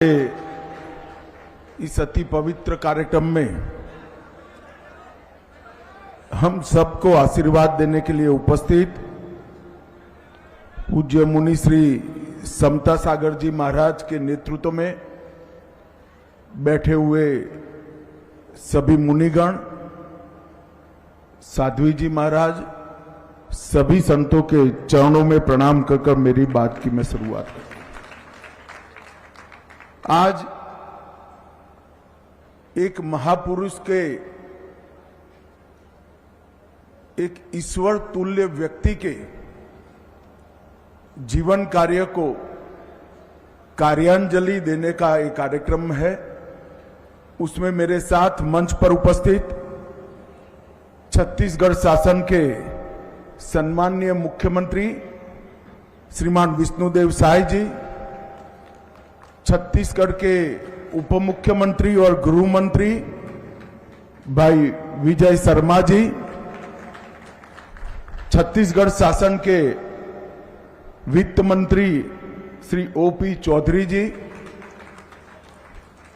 इस अति पवित्र कार्यक्रम में हम सबको आशीर्वाद देने के लिए उपस्थित पूज्य मुनि श्री समता सागर जी महाराज के नेतृत्व में बैठे हुए सभी मुनिगण, साध्वी जी महाराज, सभी संतों के चरणों में प्रणाम कर मेरी बात की मैं शुरुआत करता हूं। आज एक महापुरुष के, एक ईश्वर तुल्य व्यक्ति के जीवन कार्य को कार्यांजलि देने का एक कार्यक्रम है। उसमें मेरे साथ मंच पर उपस्थित छत्तीसगढ़ शासन के सम्माननीय मुख्यमंत्री श्रीमान विष्णुदेव साय जी, छत्तीसगढ़ के उप मुख्यमंत्री और गृह मंत्री भाई विजय शर्मा जी, छत्तीसगढ़ शासन के वित्त मंत्री श्री ओपी चौधरी जी,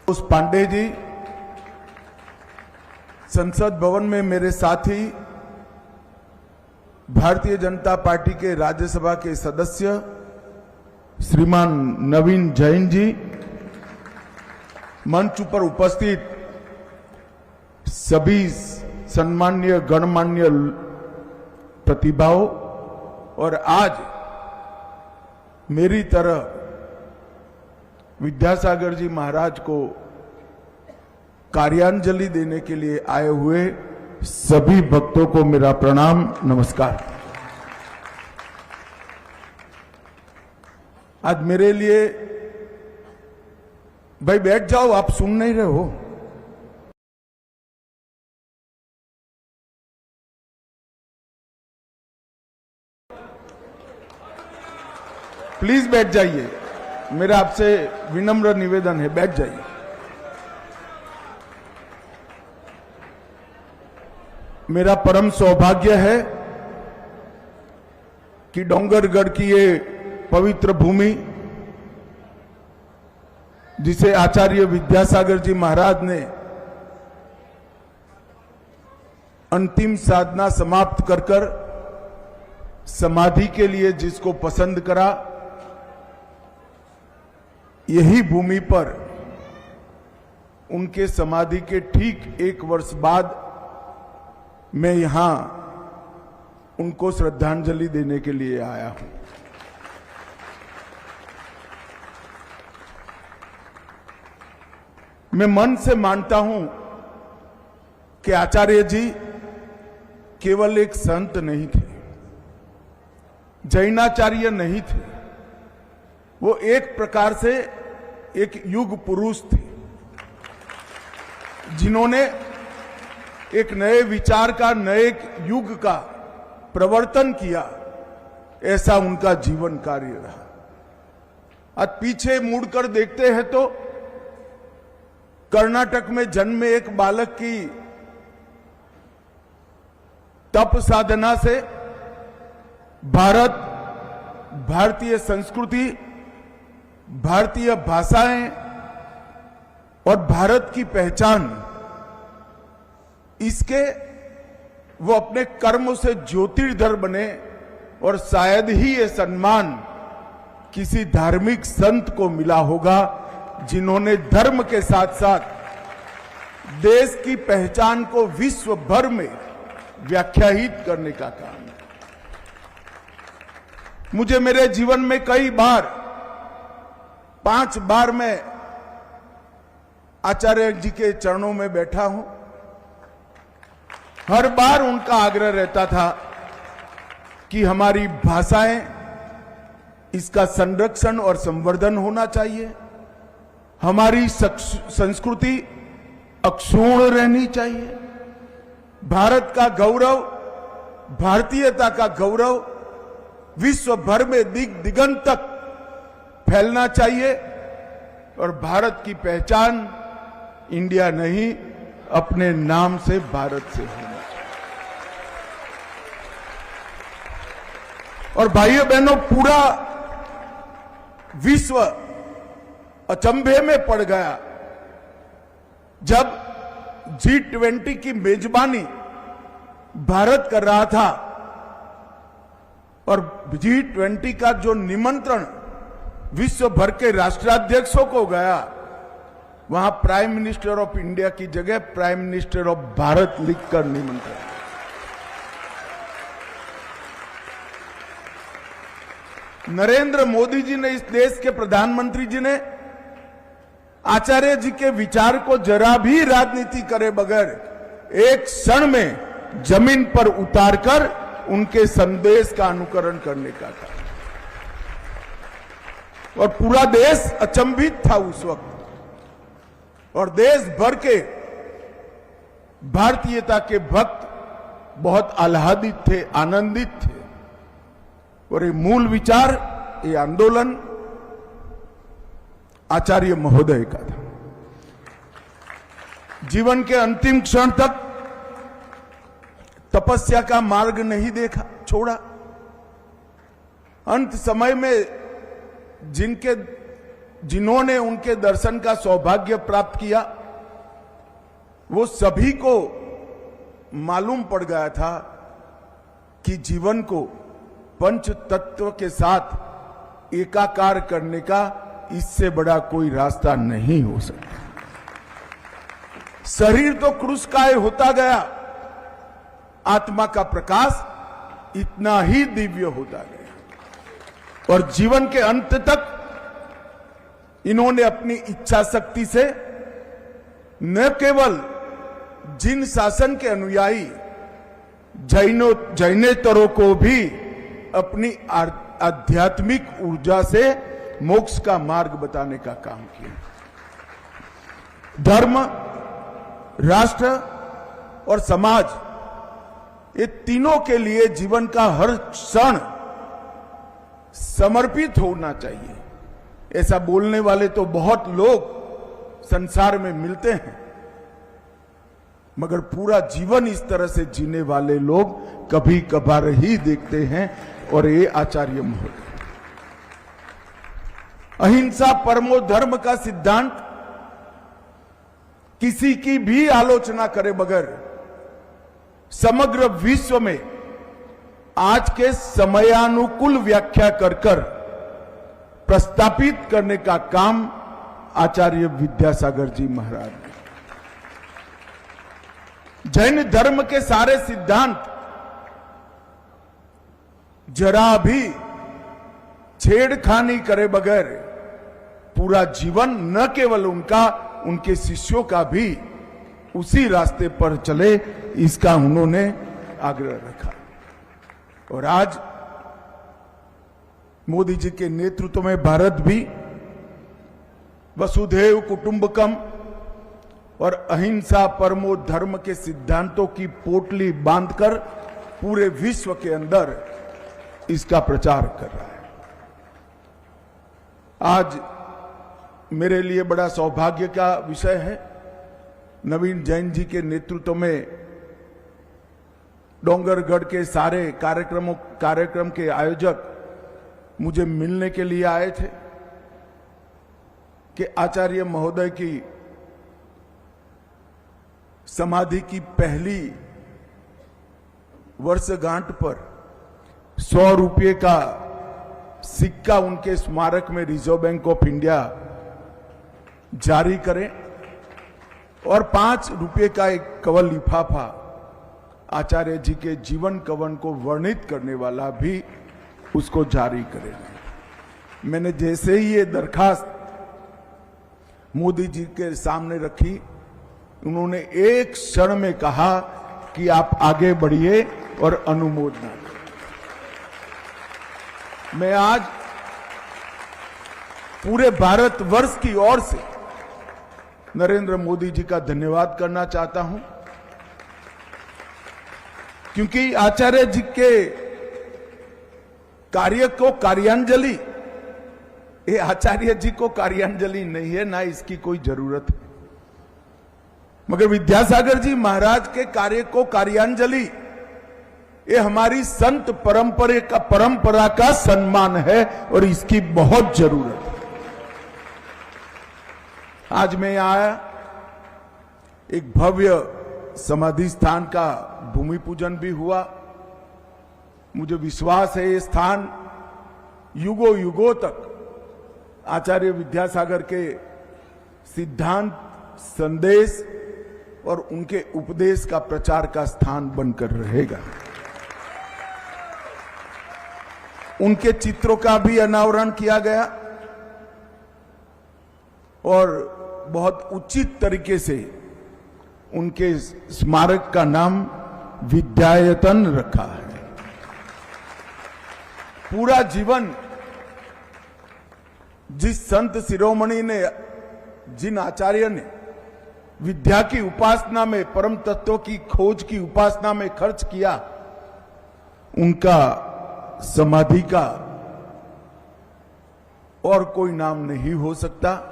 उस पांडे जी, संसद भवन में मेरे साथी भारतीय जनता पार्टी के राज्यसभा के सदस्य श्रीमान नवीन जैन जी, मंच पर उपस्थित सभी सम्माननीय गणमान्य प्रतिभाओं और आज मेरी तरह विद्यासागर जी महाराज को कार्यांजलि देने के लिए आए हुए सभी भक्तों को मेरा प्रणाम, नमस्कार। आज मेरे लिए, भाई बैठ जाओ, आप सुन नहीं रहे हो। प्लीज बैठ जाइए, मेरा आपसे विनम्र निवेदन है, बैठ जाइए। मेरा परम सौभाग्य है कि डोंगरगढ़ की ये पवित्र भूमि, जिसे आचार्य विद्यासागर जी महाराज ने अंतिम साधना समाप्त कर समाधि के लिए जिसको पसंद करा, यही भूमि पर उनके समाधि के ठीक 1 वर्ष बाद मैं यहां उनको श्रद्धांजलि देने के लिए आया हूं। मैं मन से मानता हूं कि आचार्य जी केवल एक संत नहीं थे, जैनाचार्य नहीं थे, वो एक प्रकार से एक युग पुरुष थे, जिन्होंने एक नए विचार का, नए युग का प्रवर्तन किया। ऐसा उनका जीवन कार्य रहा। आज पीछे मुड़कर देखते हैं तो कर्नाटक में जन्मे एक बालक की तप साधना से भारत, भारतीय संस्कृति, भारतीय भाषाएं और भारत की पहचान, इसके वो अपने कर्म से ज्योतिर्धर बने। और शायद ही ये सम्मान किसी धार्मिक संत को मिला होगा जिन्होंने धर्म के साथ साथ देश की पहचान को विश्व भर में व्याख्यायित करने का काम है। मुझे मेरे जीवन में कई बार, 5 बार मैं आचार्य जी के चरणों में बैठा हूं। हर बार उनका आग्रह रहता था कि हमारी भाषाएं, इसका संरक्षण और संवर्धन होना चाहिए, हमारी संस्कृति अक्षुण्ण रहनी चाहिए, भारत का गौरव, भारतीयता का गौरव विश्व भर में दिगंत तक फैलना चाहिए और भारत की पहचान इंडिया नहीं, अपने नाम से भारत से होना चाहिए। और भाइयों बहनों, पूरा विश्व अचंभे में पड़ गया जब G20 की मेजबानी भारत कर रहा था और G20 का जो निमंत्रण विश्व भर के राष्ट्राध्यक्षों को गया, वहां प्राइम मिनिस्टर ऑफ इंडिया की जगह प्राइम मिनिस्टर ऑफ भारत लिखकर निमंत्रण। नरेंद्र मोदी जी ने, इस देश के प्रधानमंत्री जी ने आचार्य जी के विचार को जरा भी राजनीति करे बगैर एक क्षण में जमीन पर उतारकर उनके संदेश का अनुकरण करने का था और पूरा देश अचंभित था उस वक्त और देश भर के भारतीयता के भक्त बहुत आह्लादित थे, आनंदित थे और ये मूल विचार, ये आंदोलन आचार्य महोदय का था। जीवन के अंतिम क्षण तक तपस्या का मार्ग नहीं देखा, छोड़ा। अंत समय में जिन्होंने उनके दर्शन का सौभाग्य प्राप्त किया, वो सभी को मालूम पड़ गया था कि जीवन को पंच तत्व के साथ एकाकार करने का इससे बड़ा कोई रास्ता नहीं हो सकता। शरीर तो क्रूसकाय होता गया, आत्मा का प्रकाश इतना ही दिव्य होता गया और जीवन के अंत तक इन्होंने अपनी इच्छा शक्ति से न केवल जिन शासन के अनुयायी जैनेतरों को भी अपनी आध्यात्मिक ऊर्जा से मोक्ष का मार्ग बताने का काम किया। धर्म, राष्ट्र और समाज, ये तीनों के लिए जीवन का हर क्षण समर्पित होना चाहिए। ऐसा बोलने वाले तो बहुत लोग संसार में मिलते हैं, मगर पूरा जीवन इस तरह से जीने वाले लोग कभी कभार ही देखते हैं और ये आचार्य महोदय। अहिंसा परमो धर्म का सिद्धांत किसी की भी आलोचना करे बगैर समग्र विश्व में आज के समयानुकूल व्याख्या कर प्रस्तापित करने का काम आचार्य विद्यासागर जी महाराज ने। जैन धर्म के सारे सिद्धांत जरा भी छेड़खानी करे बगैर पूरा जीवन न केवल उनका, उनके शिष्यों का भी उसी रास्ते पर चले, इसका उन्होंने आग्रह रखा। और आज मोदी जी के नेतृत्व में भारत भी वसुधैव कुटुंबकम और अहिंसा परमो धर्म के सिद्धांतों की पोटली बांधकर पूरे विश्व के अंदर इसका प्रचार कर रहा है। आज मेरे लिए बड़ा सौभाग्य का विषय है, नवीन जैन जी के नेतृत्व में डोंगरगढ़ के सारे कार्यक्रम के आयोजक मुझे मिलने के लिए आए थे कि आचार्य महोदय की समाधि की पहली वर्षगांठ पर 100 रुपये का सिक्का उनके स्मारक में रिजर्व बैंक ऑफ इंडिया जारी करें और 5 रुपये का एक कवल लिफाफा आचार्य जी के जीवन कवन को वर्णित करने वाला भी उसको जारी करें। मैंने जैसे ही ये दरखास्त मोदी जी के सामने रखी, उन्होंने एक क्षण में कहा कि आप आगे बढ़िए और अनुमोदन करें। मैं आज पूरे भारतवर्ष की ओर से नरेंद्र मोदी जी का धन्यवाद करना चाहता हूं, क्योंकि आचार्य जी के कार्य को कार्यांजलि, ये आचार्य जी को कार्यांजलि नहीं है, ना इसकी कोई जरूरत है, मगर विद्यासागर जी महाराज के कार्य को कार्यांजलि, ये हमारी संत परंपरा का सम्मान है और इसकी बहुत जरूरत है। आज मैं यहां आया, एक भव्य समाधि स्थान का भूमि पूजन भी हुआ। मुझे विश्वास है ये स्थान युगों युगों तक आचार्य विद्यासागर के सिद्धांत, संदेश और उनके उपदेश का प्रचार का स्थान बनकर रहेगा। उनके चित्रों का भी अनावरण किया गया और बहुत उचित तरीके से उनके स्मारक का नाम विद्यायतन रखा है। पूरा जीवन जिस संत शिरोमणि ने, जिन आचार्य ने विद्या की उपासना में, परम तत्व की खोज की उपासना में खर्च किया, उनका समाधि का और कोई नाम नहीं हो सकता।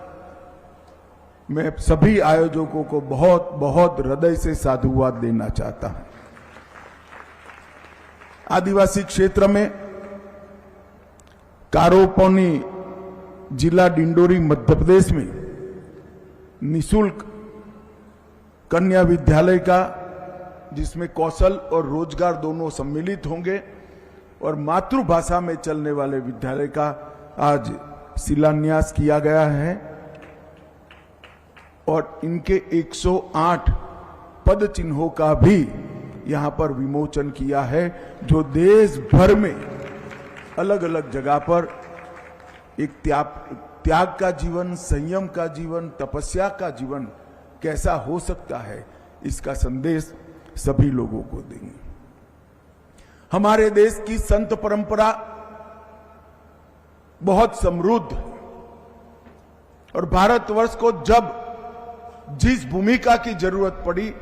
मैं सभी आयोजकों को बहुत बहुत हृदय से साधुवाद देना चाहता हूं। आदिवासी क्षेत्र में कारोपौनी जिला डिंडोरी मध्य प्रदेश में निशुल्क कन्या विद्यालय का, जिसमें कौशल और रोजगार दोनों सम्मिलित होंगे, और मातृभाषा में चलने वाले विद्यालय का आज शिलान्यास किया गया है और इनके 108 पद चिन्हों का भी यहां पर विमोचन किया है, जो देश भर में अलग अलग जगह पर एक त्याग का जीवन, संयम का जीवन, तपस्या का जीवन कैसा हो सकता है, इसका संदेश सभी लोगों को देंगे। हमारे देश की संत परंपरा बहुत समृद्ध है और भारतवर्ष को जब जिस भूमिका की जरूरत पड़ी,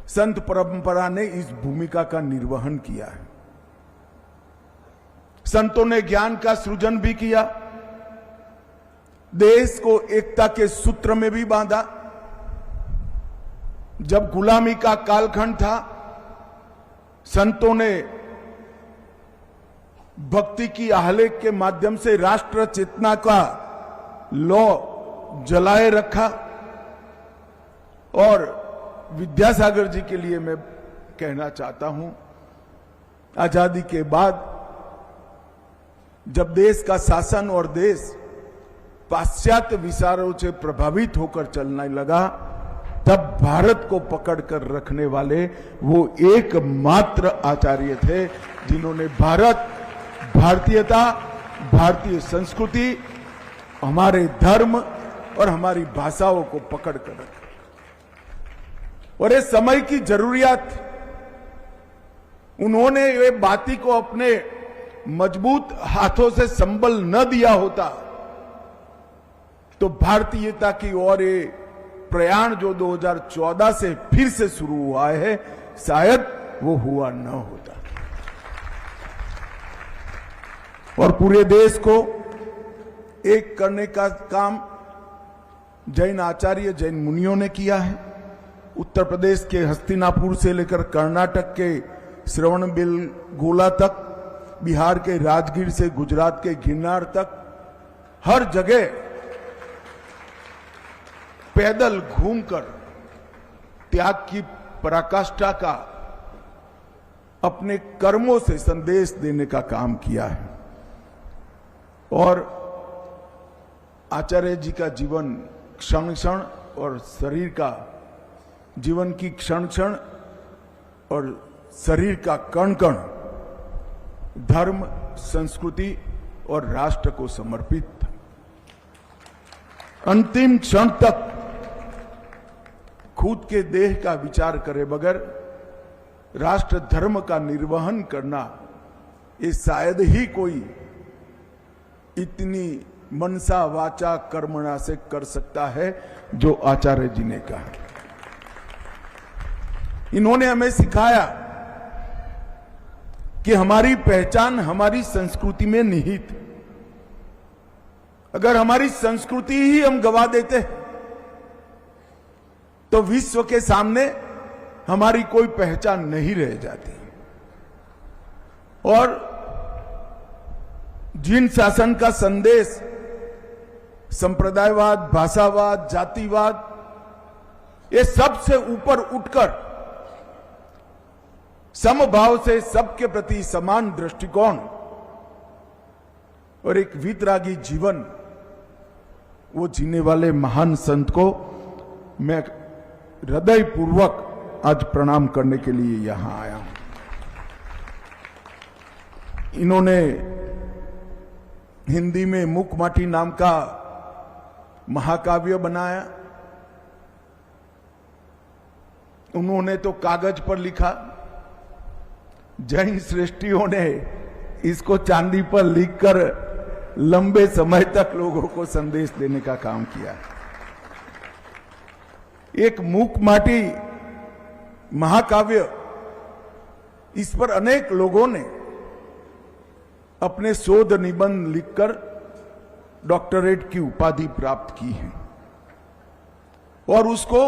संत परंपरा ने इस भूमिका का निर्वहन किया है। संतों ने ज्ञान का सृजन भी किया, देश को एकता के सूत्र में भी बांधा। जब गुलामी का कालखंड था, संतों ने भक्ति की आहलेख के माध्यम से राष्ट्र चेतना का लौ जलाए रखा। और विद्यासागर जी के लिए मैं कहना चाहता हूं, आजादी के बाद जब देश का शासन और देश पाश्चात्य विचारों से प्रभावित होकर चलने लगा, तब भारत को पकड़कर रखने वाले वो एकमात्र आचार्य थे जिन्होंने भारत, भारतीयता, भारतीय संस्कृति, हमारे धर्म और हमारी भाषाओं को पकड़कर रखा। और ये समय की जरूरियत, उन्होंने ये बाती को अपने मजबूत हाथों से संबल न दिया होता तो भारतीयता की ओर ये प्रयाण जो 2014 से फिर से शुरू हुआ है, शायद वो हुआ न होता। और पूरे देश को एक करने का काम जैन आचार्य, जैन मुनियों ने किया है। उत्तर प्रदेश के हस्तिनापुर से लेकर कर्नाटक के श्रवणबेलगोला तक, बिहार के राजगीर से गुजरात के गिरनार तक, हर जगह पैदल घूमकर त्याग की पराकाष्ठा का अपने कर्मों से संदेश देने का काम किया है। और आचार्य जी का जीवन क्षण क्षण और शरीर का जीवन की क्षण क्षण और शरीर का कण कण धर्म, संस्कृति और राष्ट्र को समर्पित था। अंतिम क्षण तक खुद के देह का विचार करे बगैर राष्ट्र धर्म का निर्वहन करना, ये शायद ही कोई इतनी मनसा वाचा कर्मणा से कर सकता है जो आचार्य जी ने कहा। इन्होंने हमें सिखाया कि हमारी पहचान हमारी संस्कृति में निहित। अगर हमारी संस्कृति ही हम गवा देते तो विश्व के सामने हमारी कोई पहचान नहीं रह जाती। और जिन शासन का संदेश संप्रदायवाद, भाषावाद, जातिवाद, ये सबसे ऊपर उठकर समभाव से सबके प्रति समान दृष्टिकोण और एक वीतरागी जीवन वो जीने वाले महान संत को मैं हृदयपूर्वक आज प्रणाम करने के लिए यहां आया हूं। इन्होंने हिंदी में मुकमाटी नाम का महाकाव्य बनाया। उन्होंने तो कागज पर लिखा, जैन श्रेष्ठियों ने इसको चांदी पर लिखकर लंबे समय तक लोगों को संदेश देने का काम किया। एक मुकमाटी महाकाव्य, इस पर अनेक लोगों ने अपने शोध निबंध लिखकर डॉक्टरेट की उपाधि प्राप्त की है और उसको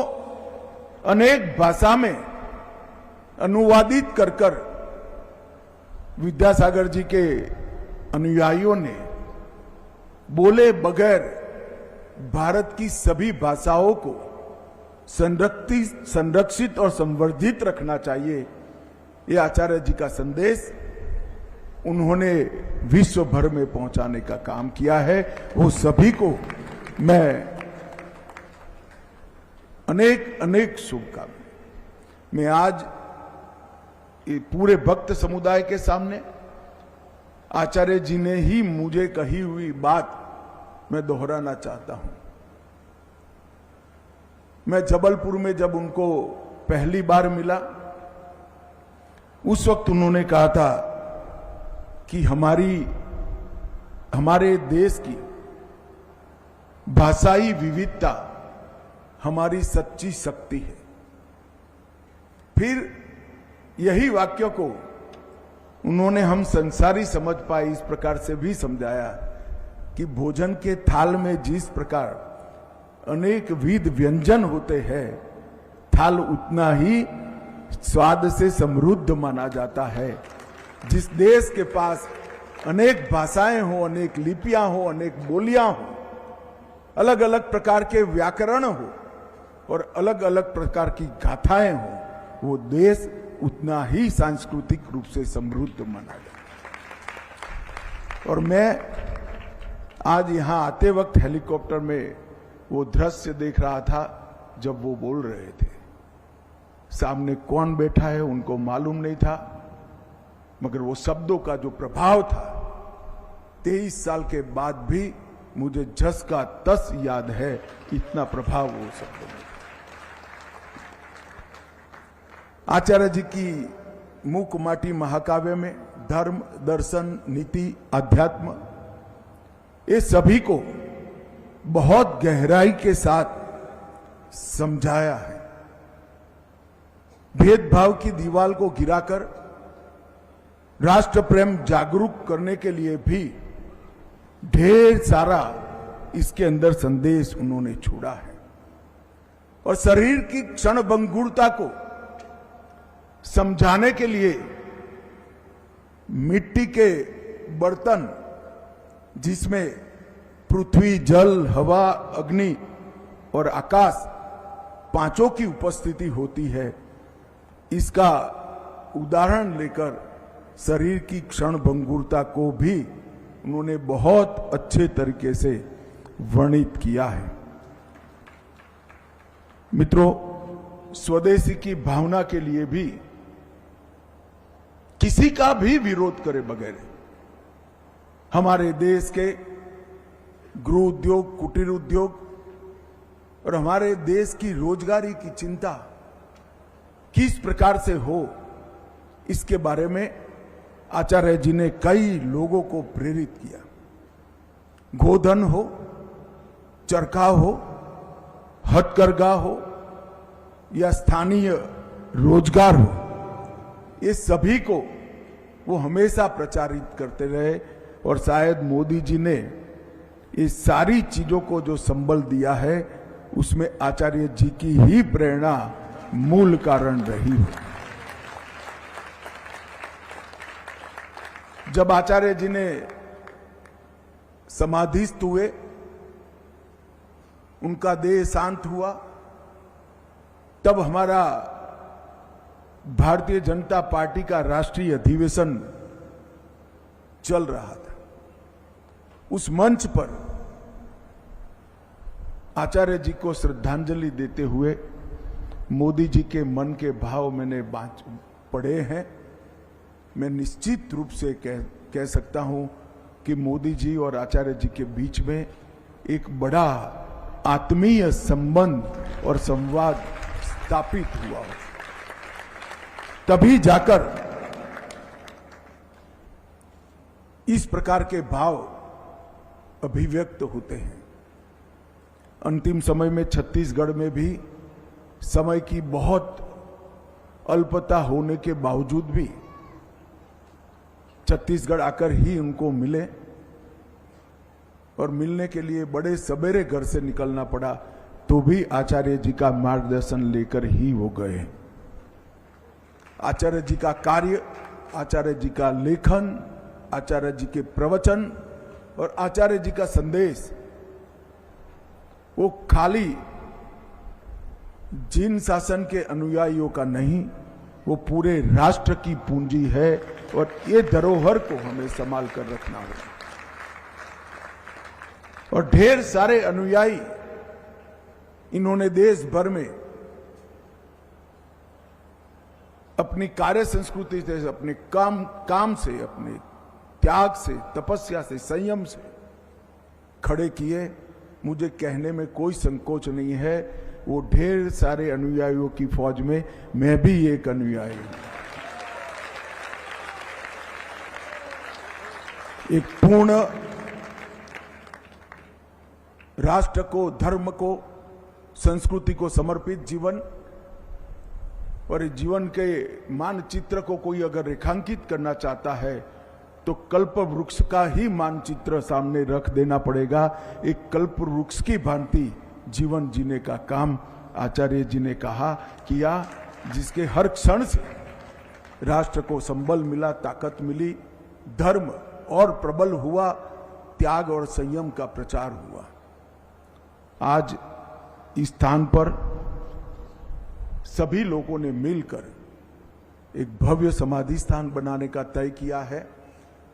अनेक भाषा में अनुवादित कर कर विद्यासागर जी के अनुयायियों ने बोले बगैर भारत की सभी भाषाओं को संरक्षित और संवर्धित रखना चाहिए, ये आचार्य जी का संदेश उन्होंने विश्व भर में पहुंचाने का काम किया है। वो सभी को मैं अनेक अनेक शुभकामनाएं। मैं आज पूरे भक्त समुदाय के सामने आचार्य जी ने ही मुझे कही हुई बात मैं दोहराना चाहता हूं। मैं जबलपुर में जब उनको पहली बार मिला, उस वक्त उन्होंने कहा था कि हमारे देश की भाषाई विविधता हमारी सच्ची शक्ति है। फिर यही वाक्य को उन्होंने हम संसारी समझ पाए इस प्रकार से भी समझाया कि भोजन के थाल में जिस प्रकार अनेक विध व्यंजन होते हैं, थाल उतना ही स्वाद से समृद्ध माना जाता है। जिस देश के पास अनेक भाषाएं हो, अनेक लिपियां हो, अनेक बोलियां हो, अलग अलग प्रकार के व्याकरण हो और अलग अलग प्रकार की गाथाएं हो, वो देश उतना ही सांस्कृतिक रूप से समृद्ध माना जाता है। और मैं आज यहां आते वक्त हेलीकॉप्टर में वो दृश्य देख रहा था जब वो बोल रहे थे। सामने कौन बैठा है उनको मालूम नहीं था, मगर वो शब्दों का जो प्रभाव था 23 साल के बाद भी मुझे जस का तस याद है, इतना प्रभाव वो शब्दों में। आचार्य जी की मुकमाटी महाकाव्य में धर्म, दर्शन, नीति, अध्यात्म, ये सभी को बहुत गहराई के साथ समझाया है। भेदभाव की दीवार को गिराकर राष्ट्र प्रेम जागरूक करने के लिए भी ढेर सारा इसके अंदर संदेश उन्होंने छोड़ा है। और शरीर की क्षणभंगुरता को समझाने के लिए मिट्टी के बर्तन, जिसमें पृथ्वी, जल, हवा, अग्नि और आकाश पांचों की उपस्थिति होती है, इसका उदाहरण लेकर शरीर की क्षणभंगुरता को भी उन्होंने बहुत अच्छे तरीके से वर्णित किया है। मित्रों, स्वदेशी की भावना के लिए भी किसी का भी विरोध करे बगैर हमारे देश के गृह उद्योग, कुटीर उद्योग और हमारे देश की रोजगारी की चिंता किस प्रकार से हो, इसके बारे में आचार्य जी ने कई लोगों को प्रेरित किया। गोधन हो, चरखा हो, हथकरघा हो या स्थानीय रोजगार हो, ये सभी को वो हमेशा प्रचारित करते रहे। और शायद मोदी जी ने ये सारी चीजों को जो संबल दिया है, उसमें आचार्य जी की ही प्रेरणा मूल कारण रही है। जब आचार्य जी ने समाधिस्थ हुए उनका देह शांत हुआ, तब हमारा भारतीय जनता पार्टी का राष्ट्रीय अधिवेशन चल रहा था। उस मंच पर आचार्य जी को श्रद्धांजलि देते हुए मोदी जी के मन के भाव मैंने पढ़े हैं। मैं निश्चित रूप से कह सकता हूं कि मोदी जी और आचार्य जी के बीच में एक बड़ा आत्मीय संबंध और संवाद स्थापित हुआ हो, तभी जाकर इस प्रकार के भाव अभिव्यक्त होते हैं। अंतिम समय में छत्तीसगढ़ में भी समय की बहुत अल्पता होने के बावजूद भी छत्तीसगढ़ आकर ही उनको मिले, और मिलने के लिए बड़े सवेरे घर से निकलना पड़ा, तो भी आचार्य जी का मार्गदर्शन लेकर ही वो गए। आचार्य जी का कार्य, आचार्य जी का लेखन, आचार्य जी के प्रवचन और आचार्य जी का संदेश वो खाली जिन शासन के अनुयायियों का नहीं, वो पूरे राष्ट्र की पूंजी है, और ये धरोहर को हमें संभाल कर रखना होगा। और ढेर सारे अनुयायी इन्होंने देश भर में अपनी कार्य संस्कृति से, अपने काम से, अपने त्याग से, तपस्या से, संयम से खड़े किए। मुझे कहने में कोई संकोच नहीं है, वो ढेर सारे अनुयायियों की फौज में मैं भी एक अनुयायी हूं। एक पूर्ण राष्ट्र को, धर्म को, संस्कृति को समर्पित जीवन, और जीवन के मानचित्र को कोई अगर रेखांकित करना चाहता है तो कल्प वृक्ष का ही मानचित्र सामने रख देना पड़ेगा। एक कल्प वृक्ष की भांति जीवन जीने का काम आचार्य जी ने किया, जिसके हर क्षण से राष्ट्र को संबल मिला, ताकत मिली, धर्म और प्रबल हुआ, त्याग और संयम का प्रचार हुआ। आज इस स्थान पर सभी लोगों ने मिलकर एक भव्य समाधि स्थान बनाने का तय किया है।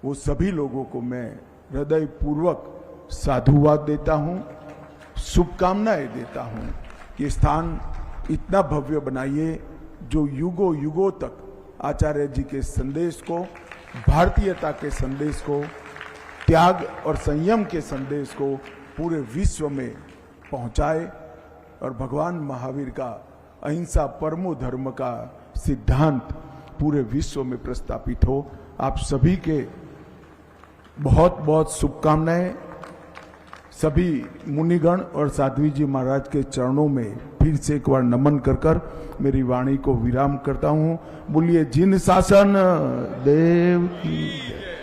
वो सभी लोगों को मैं हृदय पूर्वक साधुवाद देता हूं, शुभकामनाएं देता हूं कि स्थान इतना भव्य बनाइए जो युगों युगों तक आचार्य जी के संदेश को, भारतीयता के संदेश को, त्याग और संयम के संदेश को पूरे विश्व में पहुंचाए, और भगवान महावीर का अहिंसा परमो धर्म का सिद्धांत पूरे विश्व में प्रस्थापित हो। आप सभी के बहुत बहुत शुभकामनाएं। सभी मुनिगण और साध्वी जी महाराज के चरणों में फिर से एक बार नमन कर मेरी वाणी को विराम करता हूं। बोलिए जिन शासन देव की जय।